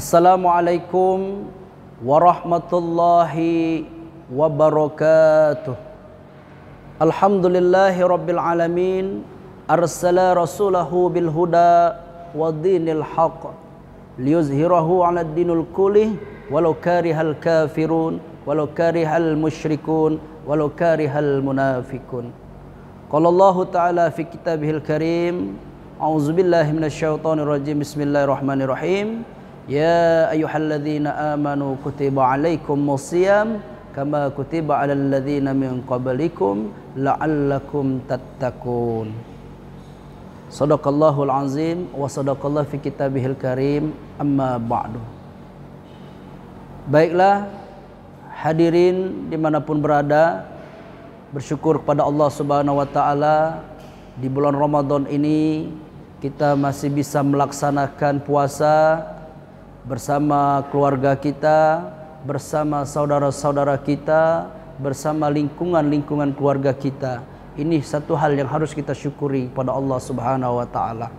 Assalamualaikum warahmatullahi wabarakatuh. Alhamdulillahi rabbil alamin, arsala rasulahu bil huda wa dinil haq liyuzhirahu 'ala dinil kulli walau karihal kafirun walau karihal musyrikun walau karihal munafikun. Qala Allah ta'ala fi kitabihil karim, a'udzubillahi minasyaitonir rajim, bismillahirrahmanirrahim. Ya ayyuhalladzina amanu kutiba alaikumus shiyam kama kutiba alal ladzina min qablikum la'allakum tattaqun. Shadaqallahul azim wa sadaqallahu fi kitabihil karim, amma ba'du. Baiklah hadirin dimanapun berada, bersyukur kepada Allah Subhanahu wa ta'ala, di bulan Ramadan ini kita masih bisa melaksanakan puasa bersama keluarga kita, bersama saudara-saudara kita, bersama lingkungan keluarga kita. Ini satu hal yang harus kita syukuri pada Allah Subhanahu wa ta'ala.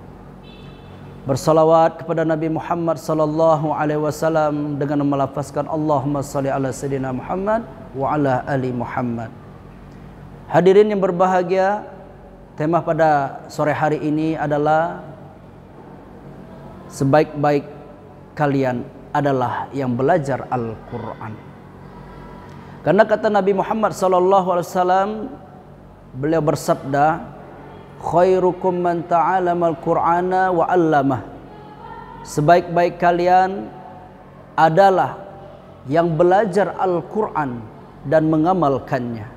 Bersalawat kepada Nabi Muhammad sallallahu alaihi wasallam dengan melafazkan Allahumma shalli ala sayyidina Muhammad wa ala ali Muhammad. Hadirin yang berbahagia, tema pada sore hari ini adalah sebaik-baik kalian adalah yang belajar Al-Quran. Karena kata Nabi Muhammad sallallahu alaihi wasallam, beliau bersabda, khairukum man ta'allama al-Qur'ana wa 'allamah. Sebaik-baik kalian adalah yang belajar Al-Quran dan mengamalkannya.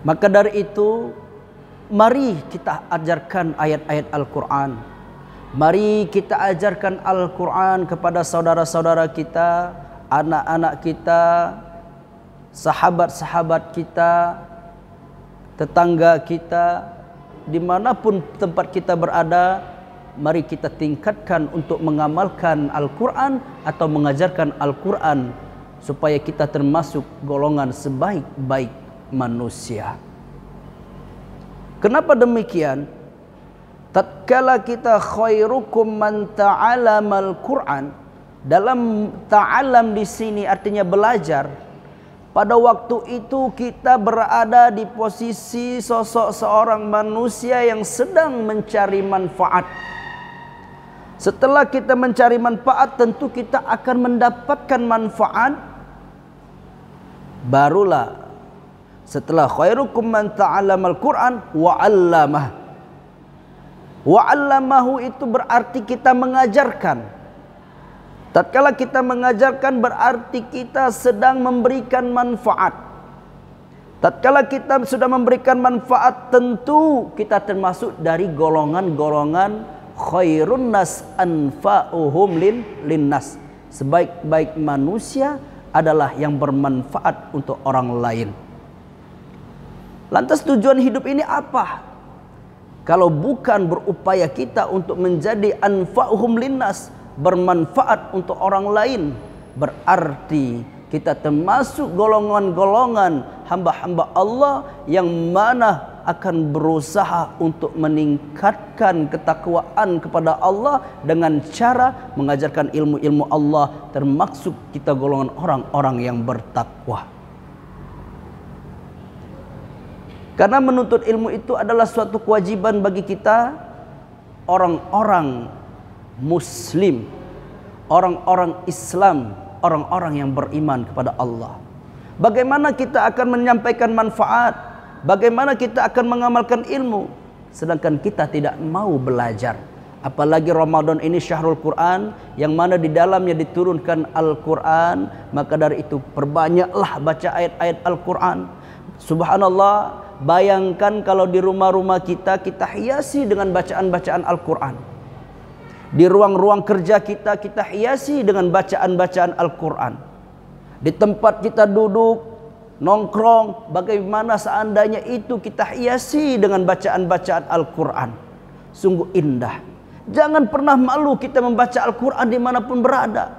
Maka dari itu, mari kita ajarkan ayat-ayat Al-Quran. Mari kita ajarkan Al-Quran kepada saudara-saudara kita, anak-anak kita, sahabat-sahabat kita, tetangga kita, dimanapun tempat kita berada. Mari kita tingkatkan untuk mengamalkan Al-Quran atau mengajarkan Al-Quran, supaya kita termasuk golongan sebaik-baik manusia. Kenapa demikian? Tatkala kita khairukum man ta'allamal Qur'an, dalam ta'allam di sini artinya belajar. Pada waktu itu kita berada di posisi sosok seorang manusia yang sedang mencari manfaat. Setelah kita mencari manfaat, tentu kita akan mendapatkan manfaat. Barulah setelah khairukum man ta'allamal Qur'an wa 'allamah. Wa 'allamahu itu berarti kita mengajarkan. Tatkala kita mengajarkan berarti kita sedang memberikan manfaat. Tatkala kita sudah memberikan manfaat, tentu kita termasuk dari golongan-golongan khairun nas anfa'uhum linnas. Sebaik-baik manusia adalah yang bermanfaat untuk orang lain. Lantas tujuan hidup ini apa? Kalau bukan berupaya kita untuk menjadi anfa'uhum linnas, bermanfaat untuk orang lain, berarti kita termasuk golongan-golongan hamba-hamba Allah yang mana akan berusaha untuk meningkatkan ketakwaan kepada Allah dengan cara mengajarkan ilmu-ilmu Allah, termasuk kita golongan orang-orang yang bertakwa. Karena menuntut ilmu itu adalah suatu kewajiban bagi kita, orang-orang Muslim, orang-orang Islam, orang-orang yang beriman kepada Allah. Bagaimana kita akan menyampaikan manfaat? Bagaimana kita akan mengamalkan ilmu, sedangkan kita tidak mau belajar? Apalagi Ramadan ini syahrul Quran, yang mana di dalamnya diturunkan Al-Quran. Maka dari itu perbanyaklah baca ayat-ayat Al-Quran. Subhanallah, bayangkan kalau di rumah-rumah kita hiasi dengan bacaan-bacaan Al-Quran. Di ruang-ruang kerja kita hiasi dengan bacaan-bacaan Al-Quran. Di tempat kita duduk, nongkrong, bagaimana seandainya itu kita hiasi dengan bacaan-bacaan Al-Quran. Sungguh indah. Jangan pernah malu kita membaca Al-Quran dimanapun berada.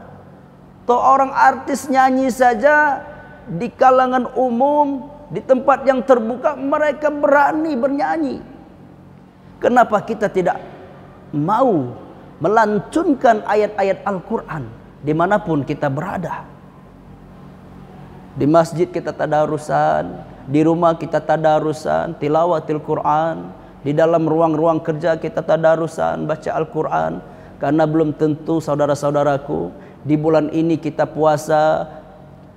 Toh orang artis nyanyi saja di kalangan umum, di tempat yang terbuka, mereka berani bernyanyi. Kenapa kita tidak mau melantunkan ayat-ayat Al-Quran dimanapun kita berada. Di masjid kita tadarusan, di rumah kita tadarusan, tilawatil Quran, di dalam ruang-ruang kerja kita tadarusan, baca Al-Quran. Karena belum tentu saudara-saudaraku, di bulan ini kita puasa,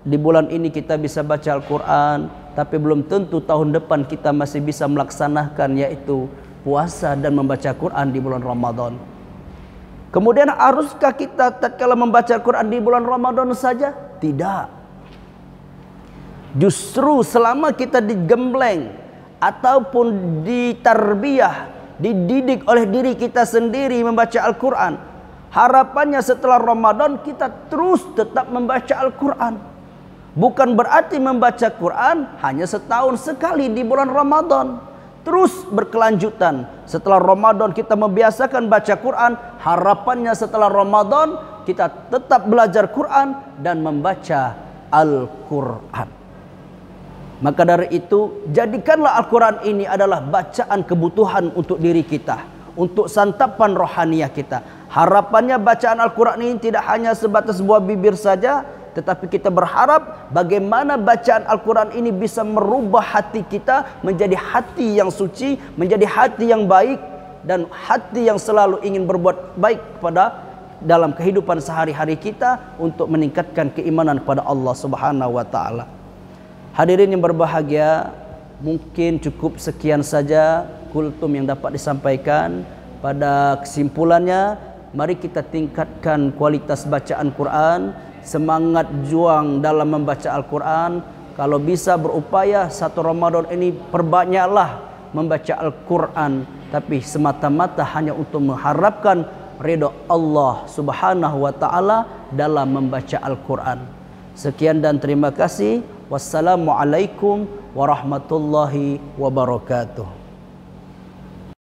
di bulan ini kita bisa baca Al-Quran, tapi belum tentu tahun depan kita masih bisa melaksanakan, yaitu puasa dan membaca Quran di bulan Ramadan. Kemudian haruskah kita tatkala membaca Al-Quran di bulan Ramadan saja? Tidak. Justru selama kita digembleng ataupun ditarbiyah, dididik oleh diri kita sendiri membaca Al-Quran, harapannya setelah Ramadan kita terus tetap membaca Al-Quran. Bukan berarti membaca Quran hanya setahun sekali di bulan Ramadan, terus berkelanjutan. Setelah Ramadan kita membiasakan baca Quran, harapannya setelah Ramadan kita tetap belajar Quran dan membaca Al-Quran. Maka dari itu, jadikanlah Al-Quran ini adalah bacaan kebutuhan untuk diri kita, untuk santapan rohaniah kita. Harapannya bacaan Al-Quran ini tidak hanya sebatas buah bibir saja, tetapi kita berharap bagaimana bacaan Al-Quran ini bisa merubah hati kita menjadi hati yang suci, menjadi hati yang baik, dan hati yang selalu ingin berbuat baik kepada dalam kehidupan sehari-hari kita untuk meningkatkan keimanan kepada Allah Subhanahu wa taala. Hadirin yang berbahagia, mungkin cukup sekian saja kultum yang dapat disampaikan. Pada kesimpulannya, mari kita tingkatkan kualitas bacaan Quran, semangat juang dalam membaca Al-Quran. Kalau bisa berupaya satu Ramadan ini perbanyaklah membaca Al-Quran, tapi semata-mata hanya untuk mengharapkan ridha Allah Subhanahu wa taala dalam membaca Al-Quran. Sekian dan terima kasih. Wassalamualaikum warahmatullahi wabarakatuh.